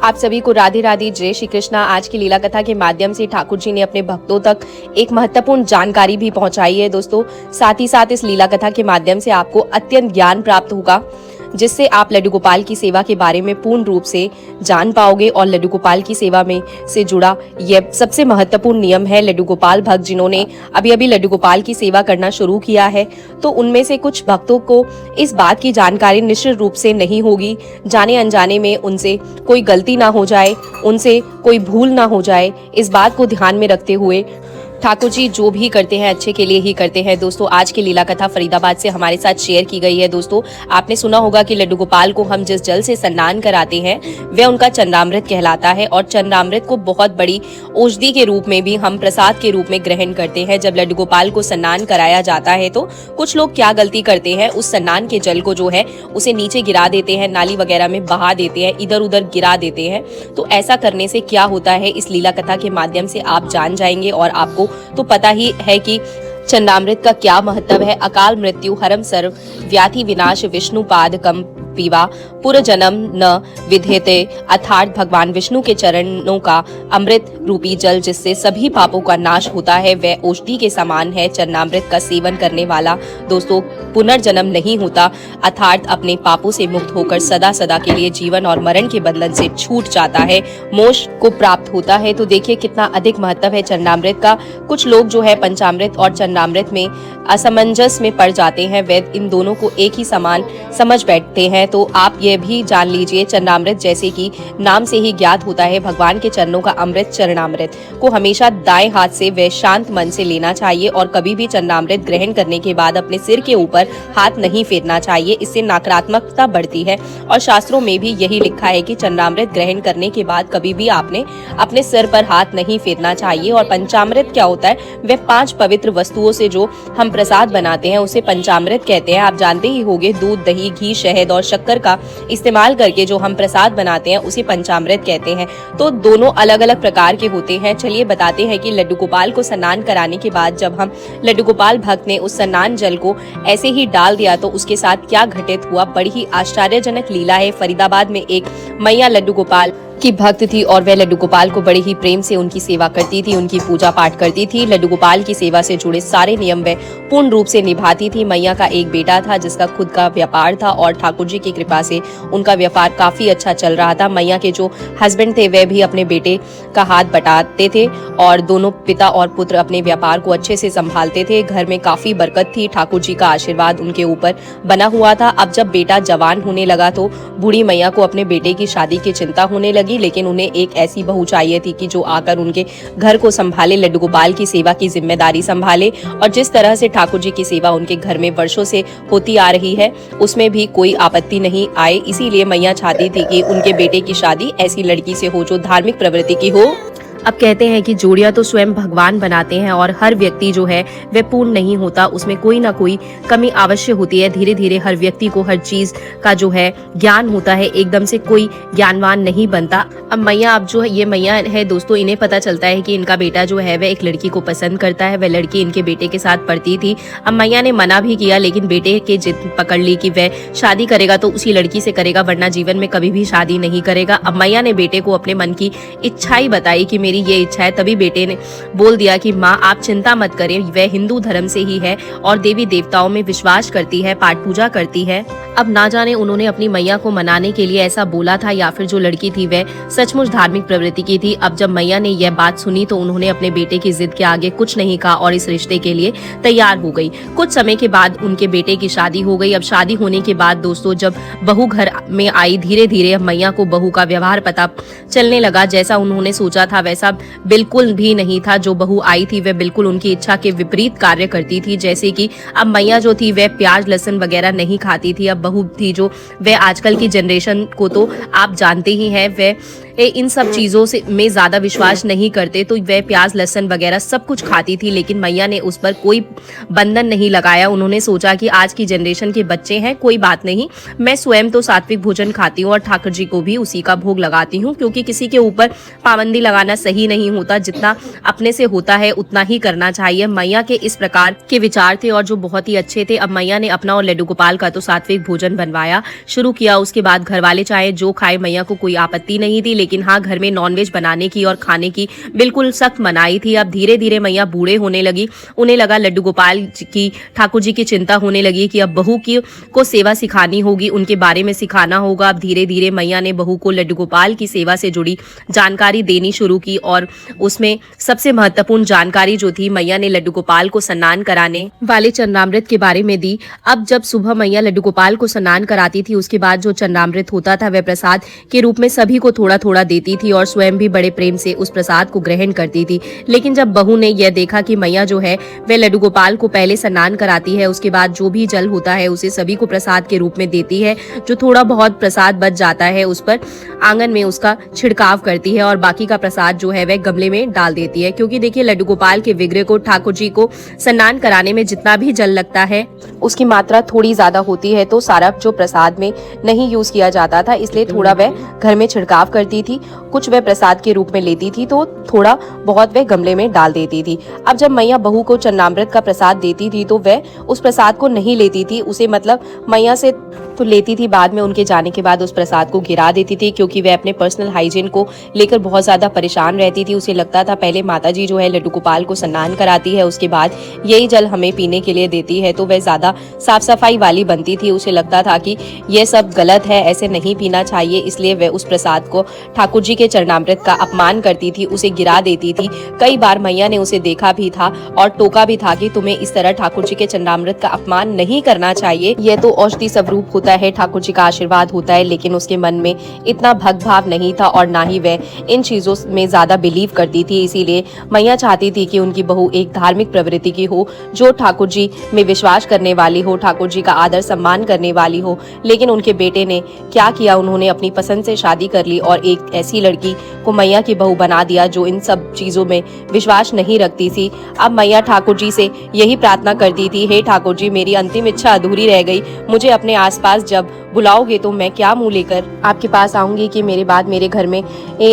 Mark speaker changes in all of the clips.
Speaker 1: आप सभी को राधे राधे, जय श्री कृष्णा। आज की लीला कथा के माध्यम से ठाकुर जी ने अपने भक्तों तक एक महत्वपूर्ण जानकारी भी पहुंचाई है दोस्तों। साथ ही साथ इस लीला कथा के माध्यम से आपको अत्यंत ज्ञान प्राप्त होगा, जिससे आप लड्डू गोपाल की सेवा के बारे में पूर्ण रूप से जान पाओगे। और लड्डू गोपाल की सेवा में से जुड़ा यह सबसे महत्वपूर्ण नियम है। लड्डू गोपाल भक्त जिन्होंने अभी अभी लड्डू गोपाल की सेवा करना शुरू किया है, तो उनमें से कुछ भक्तों को इस बात की जानकारी निश्चित रूप से नहीं होगी। जाने अनजाने में उनसे कोई गलती ना हो जाए, उनसे कोई भूल ना हो जाए, इस बात को ध्यान में रखते हुए ठाकुर जी जो भी करते हैं अच्छे के लिए ही करते हैं। दोस्तों, आज की लीला कथा फरीदाबाद से हमारे साथ शेयर की गई है। दोस्तों, आपने सुना होगा कि लड्डू गोपाल को हम जिस जल से स्नान कराते हैं वह उनका चंद्रामृत कहलाता है, और चंद्रामृत को बहुत बड़ी औषधि के रूप में भी हम प्रसाद के रूप में ग्रहण करते हैं। जब लड्डू गोपाल को स्नान कराया जाता है तो कुछ लोग क्या गलती करते हैं, उस स्नान के जल को जो है उसे नीचे गिरा देते हैं, नाली वगैरह में बहा देते हैं, इधर उधर गिरा देते हैं। तो ऐसा करने से क्या होता है, इस लीला कथा के माध्यम से आप जान जाएंगे। और आपको तो पता ही है कि चंद्रामृत का क्या महत्व है। अकाल मृत्यु हरम सर्व व्याधि विनाश विष्णु पाद कम पीवा पुरजन्म न विधेते, अर्थात भगवान विष्णु के चरणों का अमृत रूपी जल जिससे सभी पापों का नाश होता है, वह औषधि के समान है। चरणामृत का सेवन करने वाला दोस्तों पुनर्जन्म नहीं होता, अर्थात अपने पापों से मुक्त होकर सदा सदा के लिए जीवन और मरण के बंधन से छूट जाता है, मोक्ष को प्राप्त होता है। तो देखिए कितना अधिक महत्व है चरणामृत का। कुछ लोग जो है पंचामृत और चरणामृत में असमंजस में पड़ जाते हैं, वैद्य इन दोनों को एक ही समान समझ बैठते हैं। तो आप ये भी जान लीजिए, चरणामृत जैसे कि नाम से ही ज्ञात होता है, भगवान के चरणों का अमृत चरणामृत को हमेशा दाएं हाथ से व शांत मन से लेना चाहिए, और कभी भी चरणामृत ग्रहण करने के बाद अपने सिर के ऊपर हाथ नहीं फेरना चाहिए। इससे नकारात्मकता बढ़ती है, और शास्त्रों में भी यही लिखा है कि चरणामृत ग्रहण करने के बाद कभी भी आपने अपने सिर पर हाथ नहीं फेरना चाहिए। और पंचामृत क्या होता है, वह 5 पवित्र वस्तुओं से जो हम प्रसाद बनाते हैं उसे पंचामृत कहते हैं। आप जानते ही होंगे, दूध, दही, घी, शहद और शक्कर का इस्तेमाल करके जो हम प्रसाद बनाते हैं उसे पंचामृत कहते हैं। तो दोनों अलग अलग प्रकार के होते हैं। चलिए बताते हैं कि लड्डू गोपाल को स्नान कराने के बाद जब हम लड्डू गोपाल भक्त ने उस स्नान जल को ऐसे ही डाल दिया तो उसके साथ क्या घटित हुआ। बड़ी ही आश्चर्यजनक लीला है। फरीदाबाद में एक मैया लड्डू गोपाल की भक्त थी, और वह लड्डू गोपाल को बड़े ही प्रेम से उनकी सेवा करती थी, उनकी पूजा पाठ करती थी। लड्डू गोपाल की सेवा से जुड़े सारे नियम वह पूर्ण रूप से निभाती थी। मैया का एक बेटा था जिसका खुद का व्यापार था, और ठाकुर जी की कृपा से उनका व्यापार काफी अच्छा चल रहा था। मैया के जो हस्बैंड थे वह भी अपने बेटे का हाथ बटाते थे, और दोनों पिता और पुत्र अपने व्यापार को अच्छे से संभालते थे। घर में काफी बरकत थी, ठाकुर जी का आशीर्वाद उनके ऊपर बना हुआ था। अब जब बेटा जवान होने लगा तो बूढ़ी मैया को अपने बेटे की शादी की चिंता होने लगी, लेकिन उन्हें एक ऐसी बहू चाहिए थी कि जो आकर उनके घर को संभाले, लड्डू गोपाल की सेवा की जिम्मेदारी संभाले। और जिस तरह से ठाकुर जी की सेवा उनके घर में वर्षों से होती आ रही है उसमें भी कोई आपत्ति नहीं आए। इसीलिए मैया चाहती थी कि उनके बेटे की शादी ऐसी लड़की से हो जो धार्मिक प्रवृत्ति की हो। अब कहते हैं कि जोड़ियां तो स्वयं भगवान बनाते हैं, और हर व्यक्ति जो है वह पूर्ण नहीं होता, उसमें कोई ना कोई कमी अवश्य होती है। धीरे धीरे हर व्यक्ति को हर चीज का जो है ज्ञान होता है, एकदम से कोई ज्ञानवान नहीं बनता। अब मैया, अब जो है ये मैया है दोस्तों, इन्हें पता चलता है कि इनका बेटा जो है वह एक लड़की को पसंद करता है। वह लड़की इनके बेटे के साथ पढ़ती थी। अब मैया ने मना भी किया, लेकिन बेटे के जिद पकड़ ली कि वह शादी करेगा तो उसी लड़की से करेगा, वरना जीवन में कभी भी शादी नहीं करेगा। अब मैया ने बेटे को अपने मन की इच्छा ही बताई कि ये इच्छा है। तभी बेटे ने बोल दिया कि माँ आप चिंता मत करें, वह हिंदू धर्म से ही है और देवी देवताओं में विश्वास करती है, पाठ पूजा करती है। अब ना जाने उन्होंने अपनी मैया को मनाने के लिए ऐसा बोला था, या फिर जो लड़की थी वह सचमुच धार्मिक प्रवृत्ति की थी। अब जब मैया ने यह बात सुनी तो उन्होंने अपने बेटे की जिद के आगे कुछ नहीं कहा और इस रिश्ते के लिए तैयार हो गई। कुछ समय के बाद उनके बेटे की शादी हो गई। अब शादी होने के बाद दोस्तों जब बहू घर में आई, धीरे धीरे मैया को बहू का व्यवहार पता चलने लगा। जैसा उन्होंने सोचा था वैसा बिल्कुल भी नहीं था। जो बहू आई थी वह बिल्कुल उनकी इच्छा के विपरीत कार्य करती थी। जैसे कि अब मैया जो थी वह प्याज लहसुन वगैरह नहीं खाती थी। अब बहू थी जो वह आजकल की जनरेशन को तो आप जानते ही हैं, वह इन सब चीजों से में ज्यादा विश्वास नहीं करते, तो वह प्याज लहसुन वगैरह सब कुछ खाती थी। लेकिन मैया ने उस पर कोई बंधन नहीं लगाया। उन्होंने सोचा कि आज की जनरेशन के बच्चे हैं, कोई बात नहीं, मैं स्वयं तो सात्विक भोजन खाती हूँ और ठाकुर जी को भी उसी का भोग लगाती हूँ, क्योंकि किसी के ऊपर पाबंदी लगाना सही नहीं होता। जितना अपने से होता है उतना ही करना चाहिए। मैया के इस प्रकार के विचार थे और जो बहुत ही अच्छे थे। अब मैया ने अपना और लड्डू गोपाल का तो सात्विक भोजन बनवाया शुरू किया। उसके बाद घर वाले चाहे जो खाए, मैया को कोई आपत्ति नहीं थी। लेकिन हाँ, घर में नॉनवेज बनाने की और खाने की बिल्कुल सख्त मनाही थी। अब धीरे धीरे मैया बूढ़े होने लगी, उन्हें लगा लड्डू गोपाल की, ठाकुर जी की चिंता होने लगी कि अब बहू की को सेवा सिखानी होगी, उनके बारे में सिखाना होगा। अब धीरे धीरे मैया ने बहू को लड्डू गोपाल की सेवा से जुड़ी जानकारी देनी शुरू की और उसमें सबसे महत्वपूर्ण जानकारी जो थी, मैया ने लड्डू गोपाल को स्नान कराने वाले चरणामृत के बारे में दी। अब जब सुबह मैया लड्डू गोपाल को स्नान कराती थी, उसके बाद जो चरणामृत होता था वह प्रसाद के रूप में सभी को थोड़ा थोड़ा देती थी और स्वयं भी बड़े प्रेम से उस प्रसाद को ग्रहण करती थी। लेकिन जब बहू ने यह देखा कि मैया जो है वह लड्डू गोपाल को पहले स्नान कराती है, उसके बाद जो भी जल होता है उसे सभी को प्रसाद के रूप में देती है, जो थोड़ा बहुत प्रसाद बच जाता है उस पर आंगन में उसका छिड़काव करती है और बाकी का प्रसाद जो है वह गमले में डाल देती है। क्योंकि देखिए, लड्डू गोपाल के विग्रह को, ठाकुर जी को स्नान कराने में जितना भी जल लगता है उसकी मात्रा थोड़ी ज्यादा होती है, तो सारा जो प्रसाद में नहीं यूज किया जाता था, इसलिए थोड़ा वह घर में छिड़काव करती थी, कुछ वह प्रसाद के रूप में लेती थी, तो थोड़ा बहुत वह गमले में डाल देती थी। अब जब मैया बहू को चरणामृत का प्रसाद देती थी तो वह उस प्रसाद को नहीं लेती थी, उसे मतलब मैया से तो लेती थी, बाद में उनके जाने के बाद उस प्रसाद को गिरा देती थी, क्योंकि वह अपने पर्सनल हाइजीन को लेकर बहुत ज्यादा परेशान रहती थी। उसे लगता था पहले माताजी जो है लड्डू गोपाल को स्नान कराती है, उसके बाद यही जल हमें पीने के लिए देती है, तो वह ज्यादा साफ सफाई वाली बनती थी। उसे लगता था कि यह सब गलत है, ऐसे नहीं पीना चाहिए, इसलिए वह उस प्रसाद को, ठाकुर जी के चरणामृत का अपमान करती थी, उसे गिरा देती थी। कई बार मैया ने उसे देखा भी था और टोका भी था कि तुम्हें इस तरह ठाकुर जी के चरणामृत का अपमान नहीं करना चाहिए, यह तो औषधि स्वरूप होता है, ठाकुर जी का आशीर्वाद होता है। लेकिन उसके मन में इतना भक्तिभाव नहीं था और ना ही वह इन चीजों में ज्यादा बिलीव करती थी। इसीलिए मैया चाहती थी कि उनकी बहू एक धार्मिक प्रवृत्ति की हो, जो ठाकुर जी में विश्वास करने वाली हो, ठाकुर जी का आदर सम्मान करने वाली हो। लेकिन उनके बेटे ने क्या किया, उन्होंने अपनी पसंद से शादी कर ली और एक ऐसी लड़की को मैया की बहू बना दिया जो इन सब चीजों में विश्वास नहीं रखती थी। अब मैया ठाकुर जी से यही प्रार्थना करती थी, हे ठाकुर जी, मेरी अंतिम इच्छा अधूरी रह गई, मुझे अपने आसपास जब बुलाओगे तो मैं क्या मुंह लेकर आपके पास आऊंगी कि मेरे बाद मेरे घर में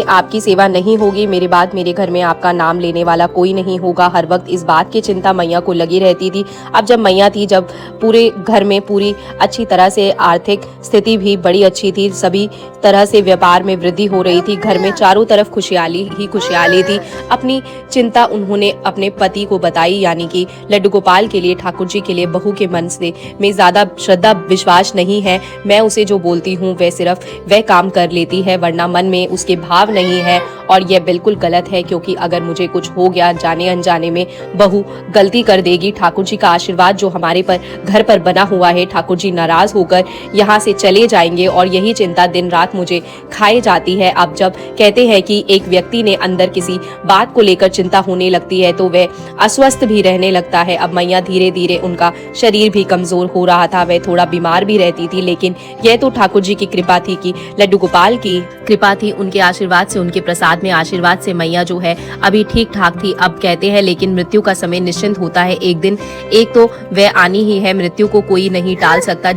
Speaker 1: आपकी सेवा नहीं होगी, मेरे बाद मेरे घर में आपका नाम लेने वाला कोई नहीं होगा। हर वक्त इस बात की चिंता मैया को लगी रहती थी। अब जब मैया थी, जब पूरे घर में पूरी अच्छी तरह से आर्थिक स्थिति भी बड़ी अच्छी थी, सभी तरह से व्यापार में वृद्धि हो रही थी, घर में चारों तरफ खुशहाली ही खुशहाली थी। अपनी चिंता उन्होंने अपने पति को बताई, यानी कि लड्डू गोपाल के लिए, ठाकुर जी के लिए बहू के मन से में ज्यादा श्रद्धा विश्वास नहीं है, मैं उसे जो बोलती हूँ वह सिर्फ वह काम कर लेती है, वरना मन में उसके भाव नहीं है और यह बिल्कुल गलत है, क्योंकि अगर मुझे कुछ हो गया जाने अनजाने में, बहू गलती कर देगी, ठाकुर जी का आशीर्वाद जो हमारे पर घर पर बना हुआ है, ठाकुर जी नाराज होकर यहाँ से चले जाएंगे और यही चिंता दिन रात मुझे खाए जाती है। अब जब कहते हैं कि एक व्यक्ति ने अंदर किसी बात को लेकर चिंता होने लगती है तो वह अस्वस्थ भी रहने लगता है। अब मैया धीरे धीरे, उनका शरीर भी कमजोर हो रहा था, वह थोड़ा बीमार भी रहती थी, लेकिन यह तो ठाकुर जी की कृपा थी, कि लड्डू गोपाल की कृपा थी, उनके आशीर्वाद से, उनके प्रसाद में आशीर्वाद से मैया जो है अभी ठीक ठाक थी। अब कहते हैं लेकिन मृत्यु का समय निश्चिंत होता है, एक दिन एक तो वह आनी ही है, मृत्यु को कोई नहीं टाल सकता।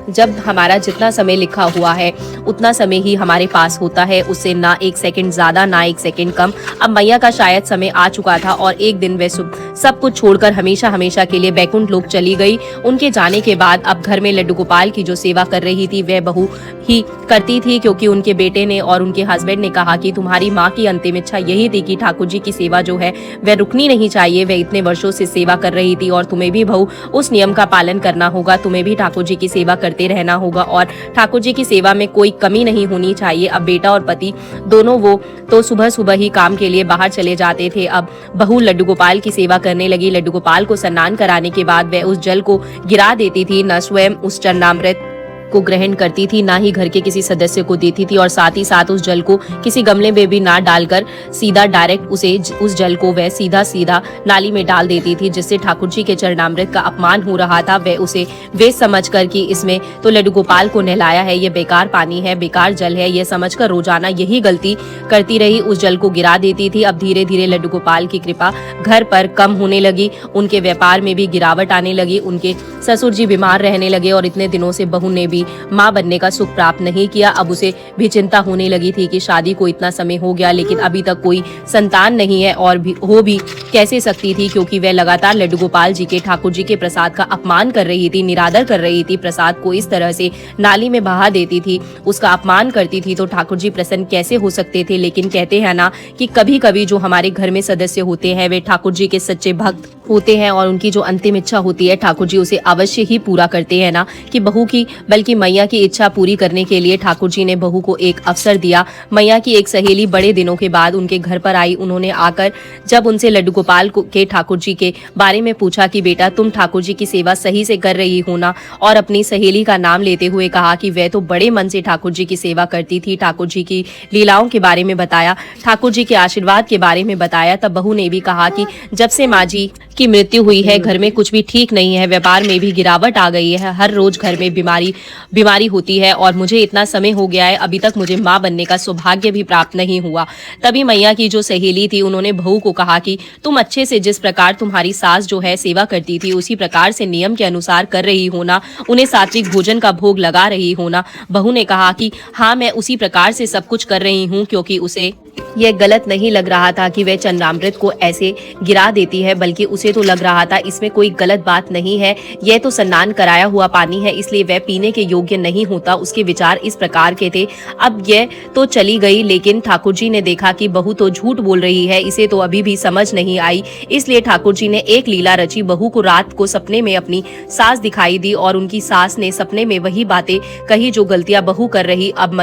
Speaker 1: जब हमारा जितना समय लिखा हुआ है उतना समय ही हमारे पास होता है, उससे ना एक सेकंड ज्यादा ना एक सेकंड कम। अब मैया का शायद समय आ चुका था और एक दिन वह सब कुछ छोड़कर हमेशा हमेशा के लिए बैकुंठ लोक चली गई। उनके जाने के बाद अब घर में लड्डू गोपाल की जो सेवा कर रही थी वह बहू ही करती थी, क्योंकि उनके बेटे ने और उनके हस्बैंड ने कहा कि तुम्हारी माँ की अंतिम इच्छा यही थी कि ठाकुर जी की सेवा जो है वह रुकनी नहीं चाहिए, वह इतने वर्षों से सेवा कर रही थी और तुम्हें भी बहू उस नियम का पालन करना होगा, तुम्हें भी ठाकुर जी की सेवा करते रहना होगा और ठाकुर जी की सेवा में कोई कमी नहीं होनी चाहिए। अब बेटा और पति दोनों वो तो सुबह सुबह ही काम के लिए बाहर चले जाते थे। अब बहू लड्डू गोपाल की सेवा करने लगी। लड्डू गोपाल को स्नान कराने के बाद वह उस जल को गिरा देती थी, न स्वयं उस चरणामृत को ग्रहण करती थी, ना ही घर के किसी सदस्य को देती थी और साथ ही साथ उस जल को किसी गमले में भी ना डालकर सीधा डायरेक्ट उस जल को वह सीधा नाली में डाल देती थी, जिससे ठाकुर जी के चरणामृत का अपमान हो रहा था। वह उसे वेस्ट समझकर कि इसमें तो लड्डू गोपाल को नहलाया है, ये बेकार पानी है, बेकार जल है, यह समझकर रोजाना यही गलती करती रही, उस जल को गिरा देती थी। अब धीरे धीरे लड्डू गोपाल की कृपा घर पर कम होने लगी, उनके व्यापार में भी गिरावट आने लगी, उनके ससुर जी बीमार रहने लगे और इतने दिनों से बहू ने भी कभी माँ बनने का सुख प्राप्त नहीं किया। अब उसे भी चिंता होने लगी थी कि शादी को इतना समय हो गया लेकिन अभी तक कोई संतान नहीं है, और भी कैसे सकती थी, क्योंकि वह लगातार लड्डू गोपाल जी के, ठाकुर जी के प्रसाद का अपमान कर रही थी, निरादर कर रही थी, प्रसाद को इस तरह से नाली में बहा देती थी, उसका अपमान करती थी। तो ठाकुर जी प्रसन्न कैसे हो सकते थे। लेकिन कहते हैं ना कि कभी कभी जो हमारे घर में सदस्य होते हैं वे ठाकुर जी के सच्चे भक्त होते हैं, और उनकी जो अंतिम इच्छा होती है ठाकुर जी उसे अवश्य ही पूरा करते हैं ना, कि बहू की बल्कि मैया की इच्छा पूरी करने के लिए ठाकुर जी ने बहू को एक अवसर दिया। मैया की एक सहेली बड़े दिनों के बाद उनके घर पर आई। उन्होंने आकर जब उनसे लड्डू गोपाल के ठाकुर जी के बारे में पूछा कि बेटा तुम ठाकुर जी की सेवा सही से कर रही हो ना, और अपनी सहेली का नाम लेते हुए कहा कि वह तो बड़े मन से ठाकुर जी की सेवा करती थी, ठाकुर जी की लीलाओं के बारे में बताया, ठाकुर जी के आशीर्वाद के बारे में बताया। तब बहू ने भी कहा कि जब से माँ जी की मृत्यु हुई है घर में कुछ भी ठीक नहीं है, व्यापार में भी गिरावट आ गई है, हर रोज घर में बीमारी होती है, और मुझे इतना समय हो गया है अभी तक मुझे माँ बनने का सौभाग्य भी प्राप्त नहीं हुआ। तभी मैया की जो सहेली थी उन्होंने बहू को कहा कि तुम अच्छे से जिस प्रकार तुम्हारी सास जो है सेवा करती थी उसी प्रकार से नियम के अनुसार कर रही हो ना, उन्हें सात्विक भोजन का भोग लगा रही हो ना। बहू ने कहा कि हाँ मैं उसी प्रकार से सब कुछ कर रही हूँ, क्योंकि उसे यह गलत नहीं लग रहा था कि वह चंद्रामृत को ऐसे गिरा देती है, बल्कि उसे तो लग रहा था इसमें कोई गलत बात नहीं है, यह तो स्नान कराया हुआ पानी है इसलिए वह पीने के योग्य नहीं होता। उसके विचार इस प्रकार के थे। अब यह तो चली गई, लेकिन ठाकुर जी ने देखा कि बहू तो झूठ बोल रही है, इसे तो अभी भी समझ नहीं आई, इसलिए ठाकुर जी ने एक लीला रची। बहू को रात को सपने में अपनी सास दिखाई दी और उनकी सास ने सपने में वही बातें कही जो गलतियां बहू कर रही। अब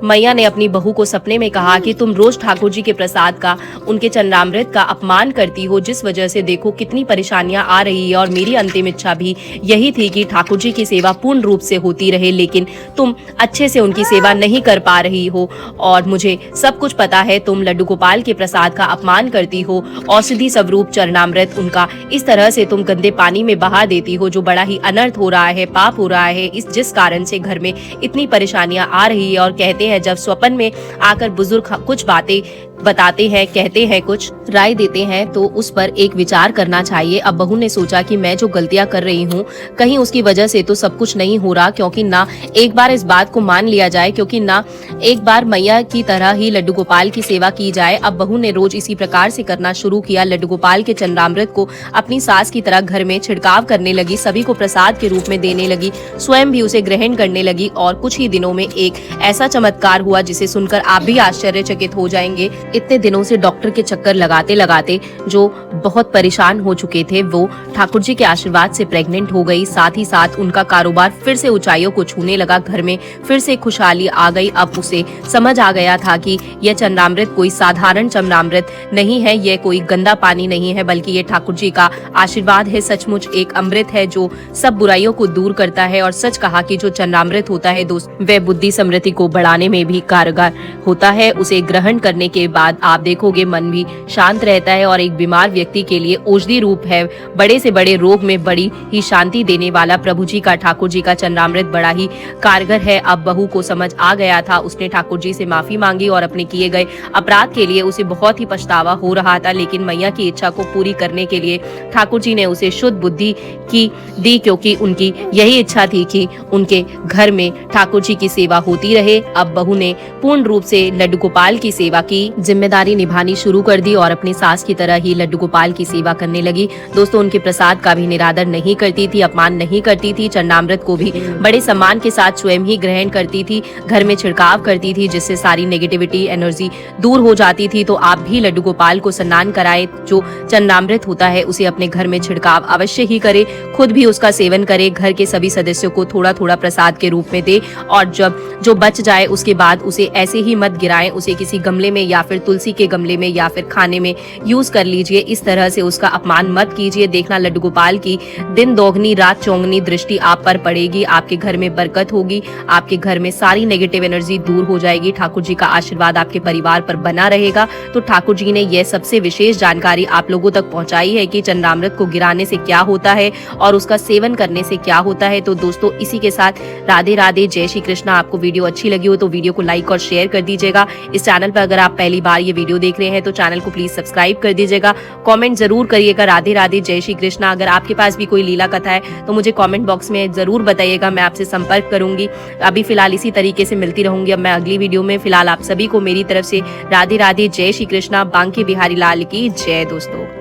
Speaker 1: मैया ने अपनी बहू को सपने में कहा कि तुम रोज ठाकुर जी के प्रसाद का, उनके चंद्रामृत का अपमान करती हो, जिस वजह से देखो कितनी परेशानियां आ रही है, और मेरी अंतिम इच्छा भी यही थी कि ठाकुर जी की सेवा पूर्ण रूप से होती रहे, लेकिन तुम अच्छे से उनकी सेवा नहीं कर पा रही हो, और मुझे सब कुछ पता है। तुम लड्डू गोपाल के प्रसाद का अपमान करती हो, औषधि स्वरूप चरणामृत उनका इस तरह से तुम गंदे पानी में बहा देती हो, जो बड़ा ही अनर्थ हो रहा है, पाप हो रहा है, जिस कारण से घर में इतनी परेशानियां आ रही है। और कहते हैं जब स्वप्न में आकर बुजुर्ग कुछ बातें बताते हैं, कहते हैं, कुछ राय देते हैं, तो उस पर एक विचार करना चाहिए। अब बहू ने सोचा कि मैं जो गलतियां कर रही हूँ कहीं उसकी वजह से तो सब कुछ नहीं हो रहा, क्योंकि ना एक बार इस बात को मान लिया जाए, क्योंकि ना एक बार मैया की तरह ही लड्डू गोपाल की सेवा की जाए। अब बहू ने रोज इसी प्रकार से करना शुरू किया। लड्डू गोपाल के चंद्रामृत को अपनी सास की तरह घर में छिड़काव करने लगी, सभी को प्रसाद के रूप में देने लगी, स्वयं भी उसे ग्रहण करने लगी, और कुछ ही दिनों में एक ऐसा चमत्कार हुआ जिसे सुनकर आप भी आश्चर्यचकित हो जाएंगे। इतने दिनों से डॉक्टर के चक्कर लगाते लगाते जो बहुत परेशान हो चुके थे वो ठाकुर जी के आशीर्वाद से प्रेग्नेंट हो गई। साथ ही साथ उनका कारोबार फिर से ऊंचाइयों को छूने लगा, घर में फिर से खुशहाली आ गई। अब उसे समझ आ गया था कि यह चंद्रामृत कोई साधारण चंद्रामृत नहीं है, यह कोई गंदा पानी नहीं है, बल्कि ये ठाकुर जी का आशीर्वाद है, सचमुच एक अमृत है जो सब बुराइयों को दूर करता है। और सच कहा कि जो चंद्रामृत होता है दोस्त, वह बुद्धि समृद्धि को बढ़ाने में भी कारगर होता है। उसे ग्रहण करने के बाद आप देखोगे मन भी शांत रहता है, और एक बीमार व्यक्ति के लिए औषधि रूप है। बड़े से बड़े रोग में बड़ी ही शांति देने वाला प्रभु जी का, ठाकुर जी का चंद्रामृत बड़ा ही कारगर है। अब बहू को समझ आ गया था, उसने ठाकुर जी से माफी मांगी और अपने किए गए अपराध के लिए उसे बहुत ही पछतावा हो रहा था, लेकिन मैया की इच्छा को पूरी करने के लिए ठाकुर जी ने उसे शुद्ध बुद्धि की दी, क्योंकि उनकी यही इच्छा थी कि उनके घर में ठाकुर जी की सेवा होती रहे। अब बहू ने पूर्ण रूप से लड्डू गोपाल की सेवा की जिम्मेदारी निभानी शुरू कर दी और अपनी सास की तरह ही लड्डू गोपाल की सेवा करने लगी। दोस्तों, उनके प्रसाद का भी निरादर नहीं करती थी, अपमान नहीं करती थी, चरणामृत को भी बड़े सम्मान के साथ स्वयं ही ग्रहण करती थी, घर में छिड़काव करती थी, जिससे सारी नेगेटिविटी एनर्जी दूर हो जाती थी। तो आप भी लड्डू गोपाल को स्नान कराएं, जो चरणामृत होता है उसे अपने घर में छिड़काव अवश्य ही करे, खुद भी उसका सेवन करे, घर के सभी सदस्यों को थोड़ा थोड़ा प्रसाद के रूप में दे, और जब जो बच जाए उसके बाद उसे ऐसे ही मत गिराएं, उसे किसी गमले में या फिर तुलसी के गमले में या फिर खाने में यूज कर लीजिए। इस तरह से उसका अपमान मत कीजिए। देखना लड्डू गोपाल की दिन दोगुनी रात चौगुनी दृष्टि आप पर पड़ेगी, आपके घर में बरकत होगी, आपके घर में सारी नेगेटिव एनर्जी दूर हो जाएगी, ठाकुर जी का आशीर्वाद आपके परिवार पर बना रहेगा। तो ठाकुर जी ने यह सबसे विशेष जानकारी आप लोगों तक पहुंचाई है कि चंद्रामृत को गिराने से क्या होता है और उसका सेवन करने से क्या होता है। तो दोस्तों, इसी के साथ राधे राधे, जय श्री कृष्णा। आपको वीडियो अच्छी लगी हो तो वीडियो को लाइक और शेयर कर दीजिएगा। इस चैनल पर अगर आप पहली बार ये वीडियो देख रहे हैं तो चैनल को प्लीज सब्सक्राइब कर दीजिएगा। कमेंट जरूर करिएगा राधे राधे जय श्री कृष्णा। अगर आपके पास भी कोई लीला कथा है तो मुझे कमेंट बॉक्स में जरूर बताइएगा, मैं आपसे संपर्क करूंगी। अभी फिलहाल इसी तरीके से मिलती रहूंगी अब मैं अगली वीडियो में। फिलहाल आप सभी को मेरी तरफ से राधे राधे जय श्री कृष्णा। बांके बिहारी लाल की जय दोस्तों।